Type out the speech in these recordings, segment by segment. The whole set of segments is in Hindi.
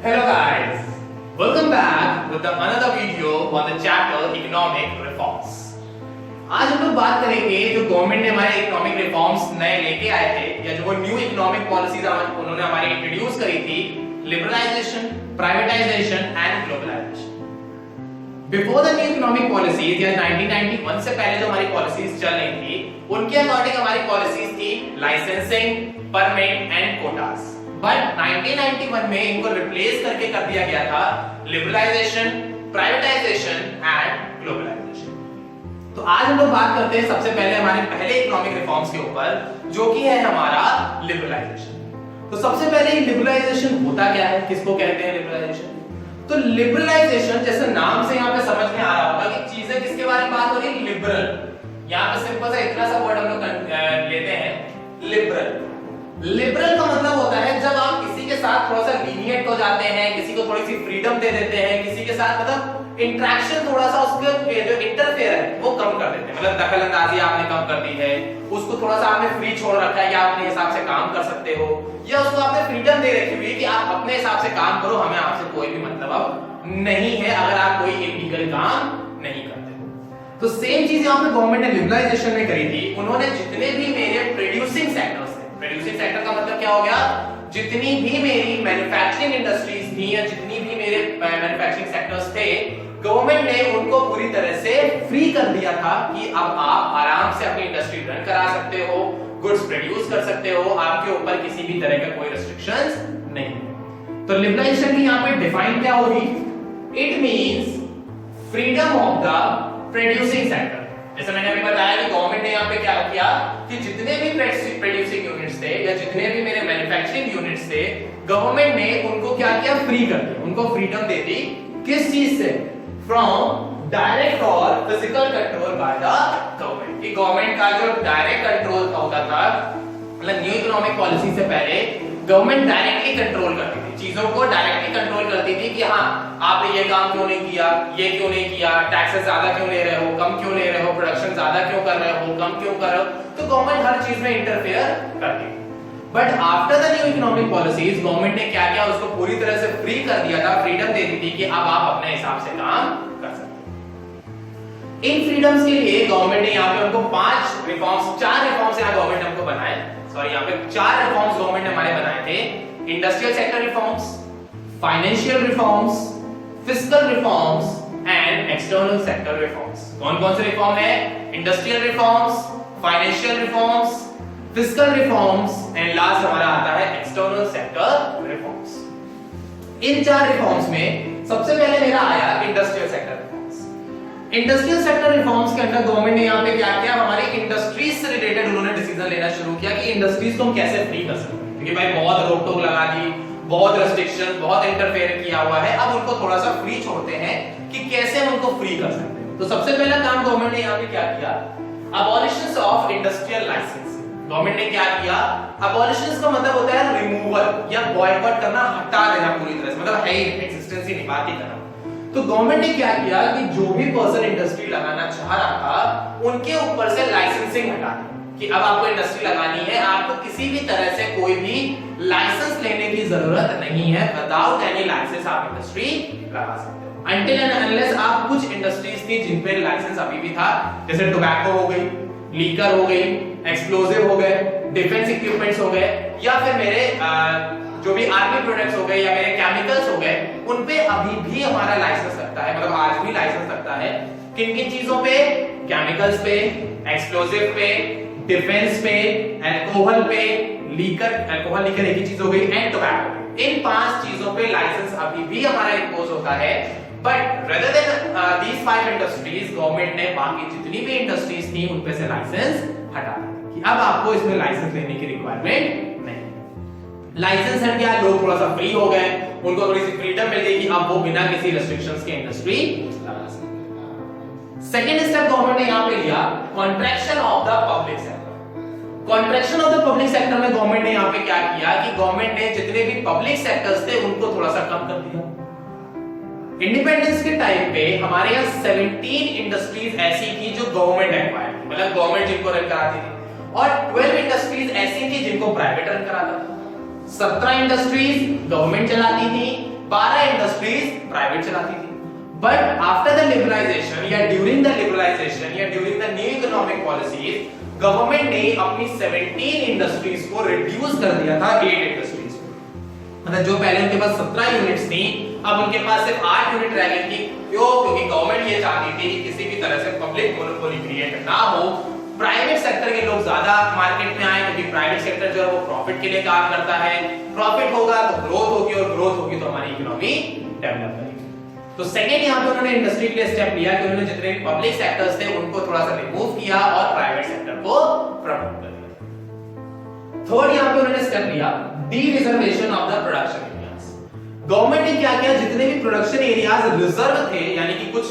Hello guys, welcome back with another video on the chapter Economic Reforms. आज हम लोग बात करेंगे जो गवर्नमेंट ने हमारे इकोनॉमिक रिफॉर्म्स नए लेके आए थे या जो वो न्यू इकोनॉमिक पॉलिसीज उन्होंने हमारी इंट्रोड्यूस करी थी, liberalisation, privatisation and globalisation. Before the new economic policies या 1991 से पहले जो हमारी पॉलिसीज चल रही थी उनके अकॉर्डिंग हमारी पॉलिसीज थी licensing, permit and quotas. But 1991 में इनको रिप्लेस करके कर दिया गया था लिबरलाइजेशन, प्राइवेटाइजेशन एंड ग्लोबलाइजेशन. तो आज हम लोग बात करते हैं सबसे पहले हमारे पहले इकोनॉमिक रिफॉर्म्स के ऊपर, जो कि है हमारा लिबरलाइजेशन. तो सबसे पहले लिबरलाइजेशन होता क्या है, किसको कहते हैं लिबरलाइजेशन? तो लिबरलाइजेशन जैसे नाम से यहाँ पे समझ में आ रहा होगा कि चीजें किसके बारे में बात हो रही है, लिबरल. यहाँ पे सिंपल सा इतना सा वर्ड हम लोग लेते हैं, लिबरल. लिबरल का मतलब होता है जब आप किसी के साथ थोड़ा सा लीनिएंट हो जाते हैं, किसी को थोड़ी सी फ्रीडम दे देते हैं, किसी के साथ मतलब इंटरेक्शन थोड़ा सा उसके जो इंटरफेयर है वो कम कर देते हैं. मतलब दखल अंदाजी आपने कम कर दी है, उसको थोड़ा सा आपने फ्री छोड़ रखा है कि आप अपने हिसाब से काम कर सकते हो, या उसको आपने फ्रीडम दे रखी हुई है कि आप अपने हिसाब से काम करो, हमें आपसे कोई भी मतलब अब नहीं है अगर आप कोई इलीगल काम नहीं करते हो. तो सेम चीज यहाँ पे गवर्नमेंट ने लिबरलाइजेशन में करी थी. उन्होंने जितने भी मेरे प्रोड्यूसिंग सेक्टर्स, प्रोड्यूसिंग सेक्टर का मतलब क्या हो गया, जितनी भी मेरी मैन्युफैक्चरिंग इंडस्ट्रीज थी या जितनी भी मेरे मैन्युफैक्चरिंग सेक्टर्स थे, गवर्नमेंट ने उनको पूरी तरह से फ्री कर दिया था कि अब आप आराम से अपनी इंडस्ट्री रन करा सकते हो, गुड्स प्रोड्यूस कर सकते हो, आपके ऊपर किसी भी तरह का कोई रेस्ट्रिक्शंस नहीं. तो लिबरलाइजेशन की यहाँ पे डिफाइन क्या होगी, it means freedom of the producing sector. जैसे मैंने अभी बताया कि गवर्नमेंट ने यहाँ पे क्या किया कि जितने भी प्रोड्यूसिंग यूनिट्स थे या जितने भी मेरे मैन्युफैक्चरिंग यूनिट्स थे, गवर्नमेंट ने उनको क्या किया, फ्री कर दिया, उनको फ्रीडम दे दी. किस चीज से, फ्रॉम डायरेक्ट और physical control by the government. कि गवर्नमेंट का जो डायरेक्ट कंट्रोल होता था, मतलब न्यू इकोनॉमिक पॉलिसी से पहले गवर्नमेंट डायरेक्टली कंट्रोल करती थी, चीजों को डायरेक्टली कंट्रोल करती थी कि हाँ आपने ये काम क्यों नहीं किया, ये क्यों नहीं किया, टैक्सेस ज्यादा क्यों ले रहे हो, कम क्यों ले रहे हो, प्रोडक्शन ज्यादा क्यों कर रहे हो, कम क्यों कर रहे हो. तो गवर्नमेंट हर चीज में इंटरफेयर करती थी. But after the new economic policies government ने क्या किया, उसको पूरी तरह से फ्री कर दिया था, फ्रीडम दे दी थी कि अब आप अपने हिसाब से काम कर सकते हो. इन फ्रीडम्स के लिए गवर्नमेंट ने यहाँ पे उनको 4 रिफॉर्म्स यहाँ गवर्नमेंट ने हमको बनाए. सॉरी, यहाँ पे 4 रिफॉर्म्स गवर्नमेंट ने हमारे बनाए थे. Industrial sector reforms, financial reforms, fiscal reforms and external sector reforms. कौन कौन से रिफॉर्म है, industrial reforms, financial reforms, fiscal reforms and last हमारा आता है एक्सटर्नल सेक्टर रिफॉर्म्स. इन 4 रिफॉर्म्स में सबसे पहले मेरा आया industrial sector reforms. Industrial sector reforms के अंदर गवर्नमेंट ने यहाँ पे क्या किया, हमारी इंडस्ट्रीज से रिलेटेड उन्होंने डिसीजन लेना शुरू किया कि इंडस्ट्रीज को हम कैसे फ्री कर सकते हैं, क्योंकि भाई बहुत रोक टोक लगा दी, बहुत रेस्ट्रिक्शन, बहुत इंटरफेयर किया हुआ है. अब उनको थोड़ा सा फ्री छोड़ते हैं कि कैसे हम उनको फ्री कर सकते हैं. तो सबसे पहला काम गवर्नमेंट ने यहाँ पे क्या किया, abolition of industrial licence. Government ने क्या किया, अबॉलिशन का मतलब होता है रिमूवल या बॉयकॉट करना, हटा देना पूरी तरह से, मतलब है ही एक्जिस्टेंस ही नहीं, बात ही करना. तो गवर्नमेंट ने क्या किया कि जो भी पर्सन इंडस्ट्री लगाना चाह रहा था उनके ऊपर से लाइसेंसिंग हटा दी कि अब आपको इंडस्ट्री लगानी है, आपको किसी भी तरह से कोई भी लाइसेंस लेने की जरूरत नहीं है. विदाउट एनी लाइसेंस आप इंडस्ट्री लगा सकते हो. अनटिल एंड अनलेस आप कुछ इंडस्ट्रीज थी जिन पे लाइसेंस अभी भी था, जैसे टोबैको हो गई, लीकर हो गई, एक्सप्लोजिव हो गए, डिफेंस इक्विपमेंट्स हो गए, या फिर मेरे जो भी आर्मी प्रोडक्ट्स हो गए या मेरे केमिकल्स हो गए, उन पे अभी भी हमारा लाइसेंस लगता है. मतलब आज भी लाइसेंस लगता है. किन किन चीजों पे, केमिकल्स पे, एक्सप्लोजिव पे, डिफेंस पे, अल्कोहल पे, लीकर, अल्कोहल लीकर एक ही चीज हो गई, एंड टोबैको. इन 5 चीजों पे लाइसेंस अभी भी हमारा इंपोज होता है. But rather than these 5 industries, government ने बाकी जितनी भी इंडस्ट्रीज थी उन पे से लाइसेंस हटा दिया कि अब आपको इसमें लाइसेंस लेने की रिक्वायरमेंट नहीं. लाइसेंस हट गया, लोग थोड़ा सा फ्री हो गए, उनको थोड़ी सी फ्रीडम मिल गई कि अब वो बिना किसी रेस्ट्रिक्शंस के इंडस्ट्री लगा सकते हैं. सेकंड स्टेप गवर्नमेंट ने यहाँ पे लिया, contraction of the public sector. Contraction of the public sector में गवर्नमेंट ने यहाँ पे क्या किया कि गवर्नमेंट ने जितने भी पब्लिक सेक्टर्स थे उनको थोड़ा सा कम कर दिया. इंडिपेंडेंस के टाइम पे हमारे यहाँ 17 इंडस्ट्रीज ऐसी थी जो गवर्नमेंट एक्वायर थी, मतलब गवर्नमेंट जिनको रन कराती थी, और 12 इंडस्ट्रीज ऐसी थी जिनको प्राइवेट रन कराता था. 17 इंडस्ट्रीज गवर्नमेंट चलाती थी, 12 इंडस्ट्रीज प्राइवेट चलाती थी। बट आफ्टर द लिबरलाइजेशन या ड्यूरिंग द लिबरलाइजेशन या during the new economic policies, government ने अपनी 17 इंडस्ट्रीज को रिड्यूस कर दिया था 8 इंडस्ट्रीज। मतलब जो पहले उनके पास 17 यूनिट्स थी, अब उनके पास सिर्फ 8 यूनिट रह गई थी। क्यों? क्योंकि गवर्नमेंट ये चाहती थी कि किसी भी तरह से पब्लिक मोनोपोली क्रिएट ना हो, प्राइवेट सेक्टर के लोग ज्यादा मार्केट में आए, क्योंकि प्राइवेट सेक्टर जो है वो प्रॉफिट के लिए काम करता है। प्रॉफिट होगा तो ग्रोथ होगी, और ग्रोथ होगी तो हमारी इकोनॉमी डेवलप करेगी। तो सेकंड यहाँ पे उन्होंने इंडस्ट्री के लिए स्टेप लिया कि उन्होंने जितने भी पब्लिक सेक्टर्स थे उनको थोड़ा सा रिमूव किया और प्राइवेट सेक्टर को प्रमोट कर दिया। थर्ड यहाँ पे उन्होंने स्टेप लिया D reservation of the production areas. Government ने क्या किया, जितने भी प्रोडक्शन एरियाज रिजर्व थे, यानी कि कुछ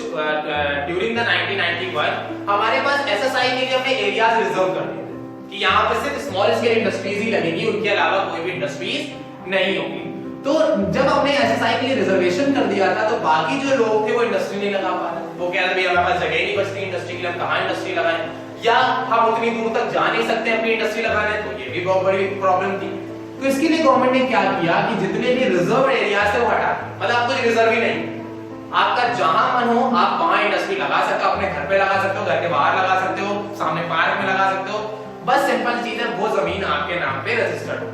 ड्यूरिंग द 1991 हमारे पास एसएसआई के लिए हमने एरियाज रिजर्व कर दिए कि यहाँ पे सिर्फ स्मॉल स्केल इंडस्ट्रीज ही लगेगी, उनके अलावा कोई भी इंडस्ट्रीज नहीं होगी। तो जब हमने एसएसआई के लिए रिजर्वेशन कर दिया था, तो बाकी जो लोग थे वो इंडस्ट्री नहीं लगा पा रहे। वो कह रहे भाई हमारे पास जगह नहीं बचती इंडस्ट्री के लिए, हम कहाँ इंडस्ट्री लगाएं, या हम उतनी दूर तक जा नहीं सकते अपनी इंडस्ट्री लगाने, तो ये भी बहुत बड़ी प्रॉब्लम थी। तो इसके लिए गवर्नमेंट ने क्या किया कि जितने भी रिजर्व एरिया थे वो हटा दिए। मतलब आप कुछ रिजर्व ही नहीं, आपका जहां मन हो आप वहां इंडस्ट्री लगा सकते हो, अपने घर पे लगा सकते हो, घर के बाहर लगा सकते हो, सामने पार्क में लगा सकते हो। बस सिंपल चीज है, वो जमीन आपके नाम पे रजिस्टर्ड हो।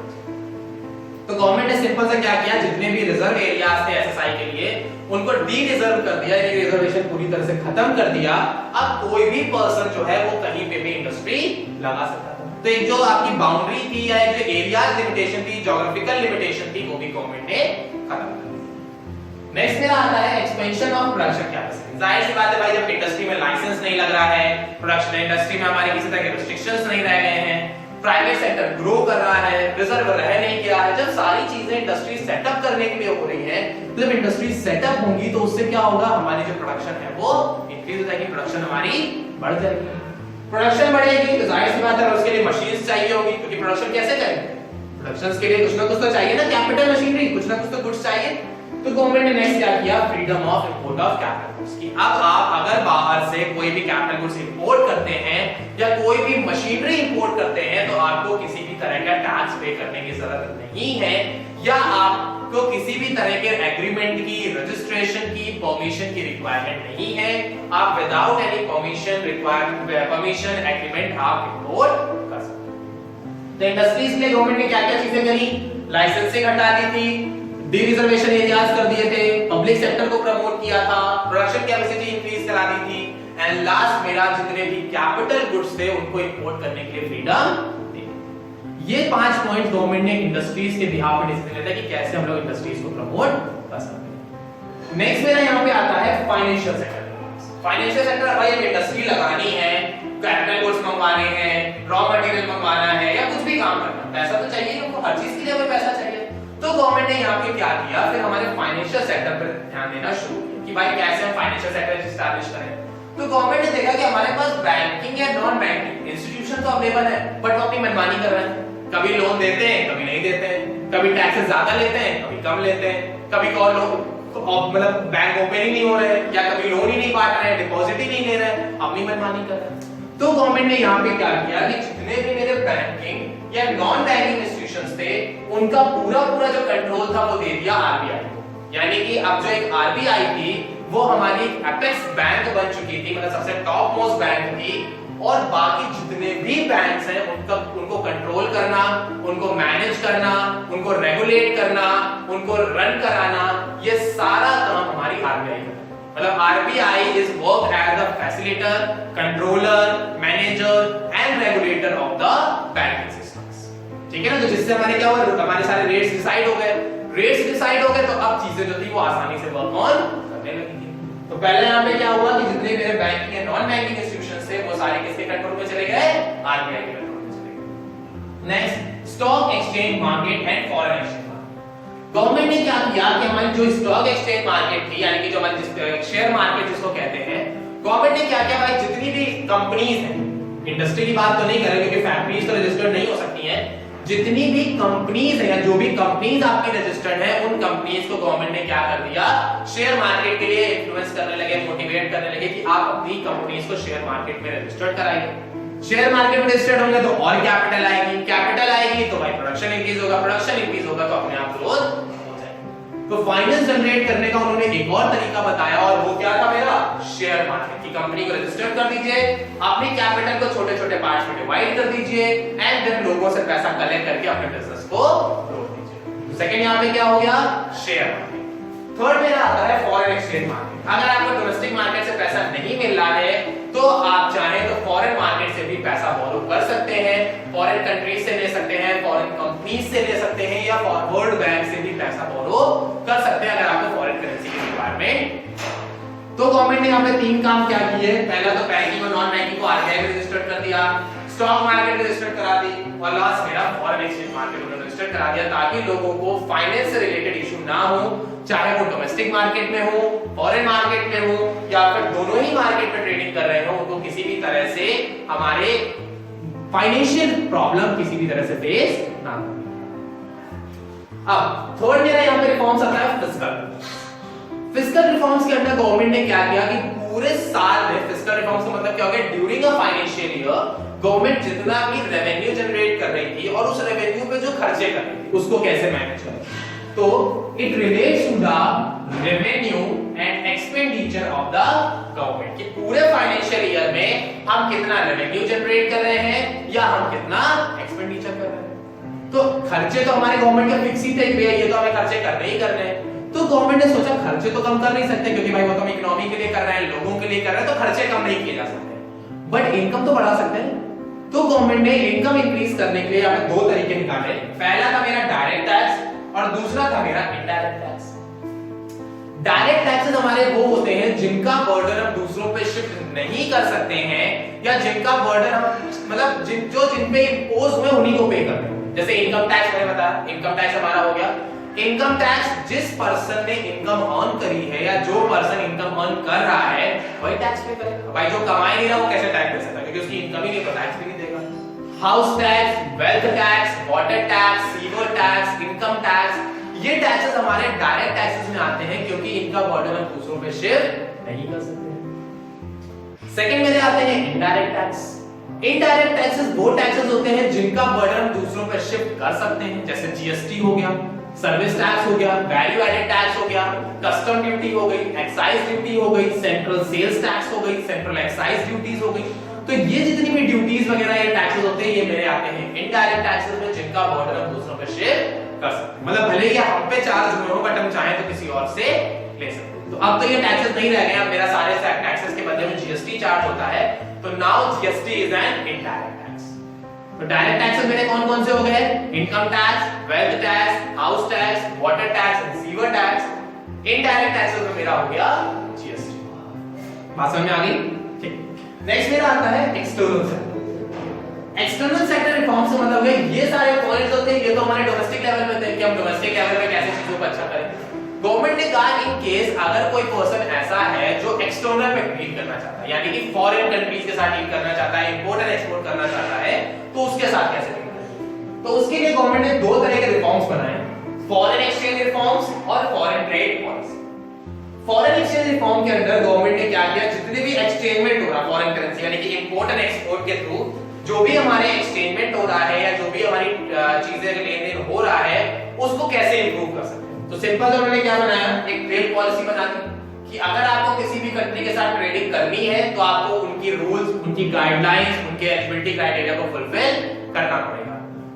तो गवर्नमेंट ने सिंपल से क्या किया, जितने भी रिजर्व एरियाज थे एसएसआई के लिए उनको डी रिजर्व कर दिया, यानी रिजर्वेशन पूरी तरह से खत्म कर दिया। अब कोई भी पर्सन जो है वो कहीं पे भी इंडस्ट्री लगा सकता था। तो एक जो आपकी बाउंड्री थी या एक जो एरियाज लिमिटेशन थी, ज्योग्राफिकल लिमिटेशन थी, वो भी गवर्नमेंट ने खत्म कर दी। नेक्स्ट मेरा आता है एक्सपेंशन ऑफ प्रोडक्शन कैपेसिटी। जाहिर सी बात है भाई, जब इंडस्ट्री में लाइसेंस नहीं लग रहा है, प्रोडक्शन इंडस्ट्री में हमारे किसी तरह के रिस्ट्रिक्शंस नहीं रह गए हैं, प्राइवेट सेक्टर ग्रो कर रहा है, रिजर्व रह नहीं गया है, जब सारी चीजें इंडस्ट्री सेटअप करने के लिए हो रही है, तो जब इंडस्ट्री सेटअप होंगी तो उससे क्या होगा, हमारी जो प्रोडक्शन है वो इंक्रीज हो जाएगी, प्रोडक्शन हमारी बढ़ जाएगी। प्रोडक्शन बढ़ेगी तो जाहिर सी बात है उसके लिए मशीन्स चाहिए होगी, क्योंकि प्रोडक्शन कैसे करेंगे, प्रोडक्शन के लिए कुछ ना कुछ तो चाहिए ना, कैपिटल मशीनरी, कुछ ना कुछ तो गुड्स चाहिए। तो गवर्नमेंट ने नेक्स्ट क्या किया, freedom of import of capital goods की। अब आप अगर बाहर से कोई भी कैपिटल गुड्स इंपोर्ट करते हैं या कोई भी मशीनरी इंपोर्ट करते हैं, तो आपको किसी भी तरह का टैक्स पे करने की जरूरत नहीं है, या आपको किसी भी तरह के एग्रीमेंट की, रजिस्ट्रेशन की, परमिशन की रिक्वायरमेंट नहीं है। आप विदाउट एनी परमिशन एग्रीमेंट आप इंपोर्ट कर सकते हैं। तो इंडस्ट्रीज के गवर्नमेंट ने क्या-क्या चीजें करी, लाइसेंसिंग हटा दी थी, डी रिजर्वेशन एरियाज कर दिए थे, पब्लिक सेक्टर को प्रमोट किया था, प्रोडक्शन कैपेसिटी इंक्रीज करा दी थी, एंड लास्ट मेरा जितने भी कैपिटल गुड्स थे उनको इंपोर्ट करने के लिए फ्रीडम दी। ये 5 पॉइंट गवर्नमेंट ने इंडस्ट्रीज के बिहाफ पे डिसीजन लेता है कि कैसे हम लोग इंडस्ट्रीज को प्रमोट कर सकते हैं। नेक्स्ट मेरा यहाँ पे आता है फाइनेंशियल सेक्टर। फाइनेंशियल सेक्टर, भाई अब इंडस्ट्री लगानी है, कैपिटल गुड्स मंगवाने हैं, रॉ मटेरियल मंगवाना है, या कुछ भी काम करना, पैसा तो चाहिए हमको, हर चीज के लिए हमें पैसा चाहिए। तो गवर्नमेंट ने यहाँ पे क्या किया, फिर हमारे फाइनेंशियल सेक्टर पर ध्यान देना शुरू किया कि भाई कैसे हम फाइनेंशियल सेक्टर एस्टैब्लिश करें। तो गवर्नमेंट ने देखा कि हमारे पास बैंकिंग या नॉन बैंकिंग इंस्टीट्यूशन तो अवेलेबल है, बट वो अपनी मनमानी कर रहे हैं, कभी लोन देते हैं कभी नहीं देते हैं, कभी टैक्सेस ज्यादा लेते हैं कभी कम लेते हैं, कभी कौन लोग मतलब बैंक ओपन ही नहीं हो रहे हैं, या कभी लोन ही नहीं बांट रहे हैं, डिपॉजिट ही नहीं ले रहे हैं, अपनी मनमानी कर रहे हैं। तो गवर्नमेंट ने यहाँ पे क्या किया कि जितने भी मेरे बैंकिंग या नॉन बैंकिंग इंस्टीट्यूशंस थे उनका पूरा जो कंट्रोल था वो दे दिया आरबीआई को। यानी कि अब जो एक आरबीआई थी वो हमारी एपेक्स बैंक बन चुकी थी, मतलब सबसे टॉप मोस्ट बैंक थी, और बाकी जितने भी बैंक्स हैं उनको कंट्रोल करना, उनको मैनेज करना, उनको रेगुलेट करना, उनको रन कराना, ये सारा काम हमारी आरबीआई का। मतलब RBI is work as the facilitator, controller, manager and regulator of the banking systems. ठीक है ना, तो जिससे हमारे क्या हुआ, हमारे सारे रेट्स डिसाइड हो गए, रेट्स डिसाइड हो गए तो अब चीजें जो थी वो आसानी से वर्क ऑन करने लगी थी। तो पहले यहाँ पे क्या हुआ कि जितने मेरे बैंकिंग या नॉन बैंकिंग इंस्टीट्यूशंस थे वो सारे किसके कंट्रोल में चले गए, आरबीआई के कंट्रोल में चले गए। Next, stock exchange market and foreign exchange. Government ने क्या किया कि हमारी जो स्टॉक एक्सचेंज मार्केट थी, यानी कि जो हमारी शेयर मार्केट जिसको कहते हैं, गवर्नमेंट ने क्या किया, भाई जितनी भी कंपनीज हैं, इंडस्ट्री की बात तो नहीं कर रहे क्योंकि फैक्ट्रीज तो रजिस्टर्ड नहीं हो सकती हैं, जितनी भी कंपनीज है या जो भी कंपनीज आपकी रजिस्टर्ड है, उन कंपनीज को गवर्नमेंट ने क्या कर दिया, शेयर मार्केट के लिए इन्फ्लुएंस करने लगे, मोटिवेट करने लगे कि आप अपनी कंपनीज को शेयर मार्केट में रजिस्टर्ड कराइए। शेयर मार्केट में रजिस्टर्ड होंगे तो और कैपिटल आएगी तो भाई प्रोडक्शन इंक्रीज होगा, प्रोडक्शन इंक्रीज होगा तो अपने आप ग्रोथ हो जाएगी। तो फाइनेंस जनरेट करने का उन्होंने एक और तरीका बताया, और वो क्या था मेरा, शेयर मार्केट की कंपनी को रजिस्टर कर दीजिए, अपनी कैपिटल को छोटे छोटे पार्ट्स में डिवाइड कर दीजिए एंड देन लोगों से पैसा कलेक्ट करके अपने बिजनेस को ग्रो कीजिए। सेकंड यहां पे क्या हो गया, शेयर मार्केट। थर्ड मेरा आता है फॉरेन एक्सचेंज मार्केट। अगर आपको डोमेस्टिक मार्केट से पैसा नहीं मिल रहा है तो आप चाहें तो फॉरेन मार्केट से भी पैसा बोरो कर सकते हैं, फॉरेन कंट्रीज से ले सकते हैं, फॉरेन कंपनीज से ले सकते हैं, या वर्ल्ड बैंक से भी पैसा बोरो कर सकते हैं अगर आपको फॉरेन करेंसी की रिक्वायरमेंट। तो गवर्नमेंट ने यहाँ पे 3 काम क्या किए, पहला तो बैंकिंग और नॉन बैंकिंग को आरबीआई में रजिस्टर कर दिया, स्टॉक मार्केट रजिस्टर करा दी, और लास्ट मेरा फॉरेन एक्सचेंज मार्केट उन्होंने रजिस्टर करा दिया, ताकि लोगों को फाइनेंस से रिलेटेड इशू ना हो, चाहे वो डोमेस्टिक मार्केट में हो, फॉरेन मार्केट में हो, या फिर दोनों ही मार्केट में ट्रेडिंग कर रहे हो, तो किसी भी तरह से हमारे फाइनेंशियल प्रॉब्लम किसी भी तरह से फेस ना हो। अब थर्ड मेरा यहाँ पे रिफॉर्म्स आता है फिस्कल रिफॉर्म्स के अंदर गवर्नमेंट ने क्या किया कि पूरे साल में, फिस्कल रिफॉर्म्स का मतलब क्या हो गया, during a financial year government जितना भी रेवेन्यू जनरेट कर रही थी और उस रेवेन्यू पे जो खर्चे कर रही थी उसको कैसे मैनेज करें। तो it relates to the revenue and expenditure of the government, कि पूरे फाइनेंशियल ईयर में हम कितना रेवेन्यू जनरेट कर रहे हैं या हम कितना एक्सपेंडिचर कर रहे हैं। तो खर्चे तो हमारे गवर्नमेंट के फिक्स ही थे, ये तो हमें खर्चे करने ही करने हैं। तो गवर्नमेंट ने सोचा खर्चे तो कम कर नहीं सकते, क्योंकि भाई वो तो हम इकोनॉमी के लिए कर रहे हैं, लोगों के लिए कर रहे हैं, तो खर्चे कम नहीं किए जा सकते, बट इनकम तो बढ़ा सकते हैं। तो गवर्नमेंट ने इनकम इंक्रीज करने के लिए यहाँ पे 2 तरीके निकाले। पहला था मेरा डायरेक्ट टैक्स और दूसरा था मेरा इनडायरेक्ट टैक्स। डायरेक्ट टैक्सेस हमारे वो होते हैं जिनका बर्डन हम दूसरों पे शिफ्ट नहीं कर सकते हैं, या जिनका बर्डन हम मतलब जिन पे इम्पोज हुए उन्हीं को पे करते हैं। जैसे इनकम टैक्स मैंने बताया, इनकम टैक्स हमारा हो गया, इनकम टैक्स जिस पर्सन ने इनकम अर्न करी है या जो पर्सन इनकम अर्न कर रहा है वही टैक्स पे करेगा। भाई जो कमाई नहीं रहा वो कैसे टैक्स दे सकता है, क्योंकि उसकी इनकम ही नहीं, तो टैक्स भी नहीं देगा। House tax, wealth tax, water tax, sewer tax, income tax, ये टैक्सेस हमारे डायरेक्ट टैक्सेस में आते हैं, क्योंकि इनका बर्डन हम दूसरों पे शिफ्ट नहीं कर सकते। सेकंड मेरे आते हैं इनडायरेक्ट टैक्स। इनडायरेक्ट टैक्सेस वो टैक्सेस होते हैं जिनका बर्डन हम दूसरों पे शिफ्ट कर सकते हैं, जैसे जीएसटी हो गया, सर्विस टैक्स हो गया, वैल्यू एडेड टैक्स हो गया, कस्टम ड्यूटी हो गई, एक्साइज ड्यूटी हो गई, सेंट्रल सेल्स टैक्स हो गई, सेंट्रल एक्साइज ड्यूटीज हो गई। तो ये जितनी भी ड्यूटीज वगैरह ये टैक्सेस होते हैं, ये मेरे आते हैं इनडायरेक्ट टैक्सेस में, जिनका बर्डन हम दूसरों पे शिफ्ट कर सकते हैं। मतलब भले ही हम पे चार्ज हुए हो, बट हम चाहें तो किसी और से ले सकते हैं। तो अब तो ये टैक्सेस नहीं रह गए, अब मेरा सारे टैक्सेस के बदले में जीएसटी चार्ज होता है। तो now GST is an indirect tax. तो डायरेक्ट टैक्सेस मेरे कौन कौन से हो गए, income tax, wealth tax, house tax, water tax and sewer tax. Indirect taxes में मेरा हो गया जीएसटी। बात समझ में आ गई? ठीक। नेक्स्ट मेरा आता है external sector. External sector reform से मतलब है ये सारे पॉइंट्स होते हैं, ये तो हमारे डोमेस्टिक लेवल में थे कि हम डोमेस्टिक लेवल में कैसे चीजों को अच्छा करें। गवर्नमेंट ने कहा इन केस अगर कोई पर्सन ऐसा है जो एक्सटर्नल में डील करना चाहता है, यानी कि फॉरेन कंट्रीज के साथ डील करना चाहता है, इंपोर्ट एंड एक्सपोर्ट करना चाहता है, तो उसके साथ कैसे डील करें। तो उसके लिए गवर्नमेंट ने 2 तरह के रिफॉर्म्स बनाए, फॉरेन एक्सचेंज रिफॉर्म्स और foreign trade policy. Foreign exchange reform के अंदर गवर्नमेंट ने क्या किया, जितने भी एक्सचेंजमेंट हो रहा फॉरेन करेंसी यानी कि इंपोर्ट एंड एक्सपोर्ट के थ्रू जो भी हमारे एक्सचेंजमेंट हो रहा है या जो भी हमारी चीजें लेन देन हो रहा है, उसको कैसे इंप्रूव कर सकते हैं। तो सिंपल उन्होंने क्या बनाया, एक ट्रेड पॉलिसी बना दी कि अगर आपको किसी भी कंट्री के साथ ट्रेडिंग करनी है तो आपको उनकी रूल्स, उनकी गाइडलाइंस, उनके एलिजिबिलिटी क्राइटेरिया को फुलफिल करना पड़ेगा।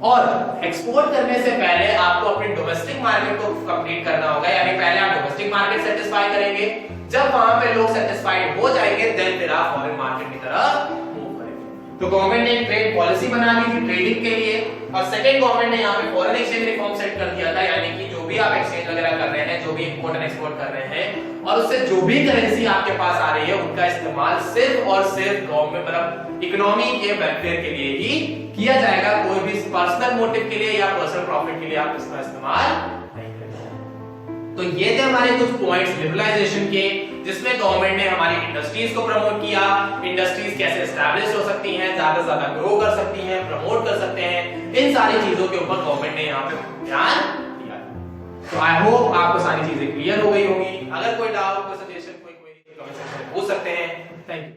और एक्सपोर्ट करने से पहले आपको अपने डोमेस्टिक मार्केट को कंप्लीट करना होगा, यानी पहले आप डोमेस्टिक मार्केट सेटिस्फाई करेंगे, जब वहां पे लोग सेटिस्फाइड हो जाएंगे देन फिर आप फॉरेन मार्केट की तरफ मूव करेंगे। तो गवर्नमेंट ने एक ट्रेड पॉलिसी बना दी थी ट्रेडिंग के लिए, और सेकंड गवर्नमेंट ने यहाँ पे फॉरेन एक्सचेंज रिफॉर्म सेट कर दिया था, यानी कि जो भी आप एक्सचेंज वगैरह कर रहे हैं, जो भी इंपोर्ट एंड एक्सपोर्ट कर रहे हैं, और उससे जो भी करेंसी आपके पास आ रही है उनका इस्तेमाल सिर्फ और सिर्फ गवर्नमेंट मतलब इकोनॉमी के वेलफेयर के लिए ही किया जाएगा, कोई भी पर्सनल मोटिव के लिए या पर्सनल प्रॉफिट के लिए आप इसका इस्तेमाल नहीं करेंगे। तो ये थे हमारे कुछ पॉइंट्स लिबरलाइजेशन के, जिसमें गवर्नमेंट ने हमारी इंडस्ट्रीज को प्रमोट किया, इंडस्ट्रीज कैसे एस्टैब्लिश हो सकती हैं, ज्यादा से ज्यादा ग्रो कर सकती हैं, प्रमोट कर सकते हैं, इन सारी चीजों के ऊपर गवर्नमेंट ने यहाँ पे ध्यान दिया। तो आई होप आपको सारी चीजें क्लियर हो गई होंगी। अगर कोई डाउट, कोई सजेशन, कोई कमेंट सेक्शन में पूछ सकते हैं। Thank you.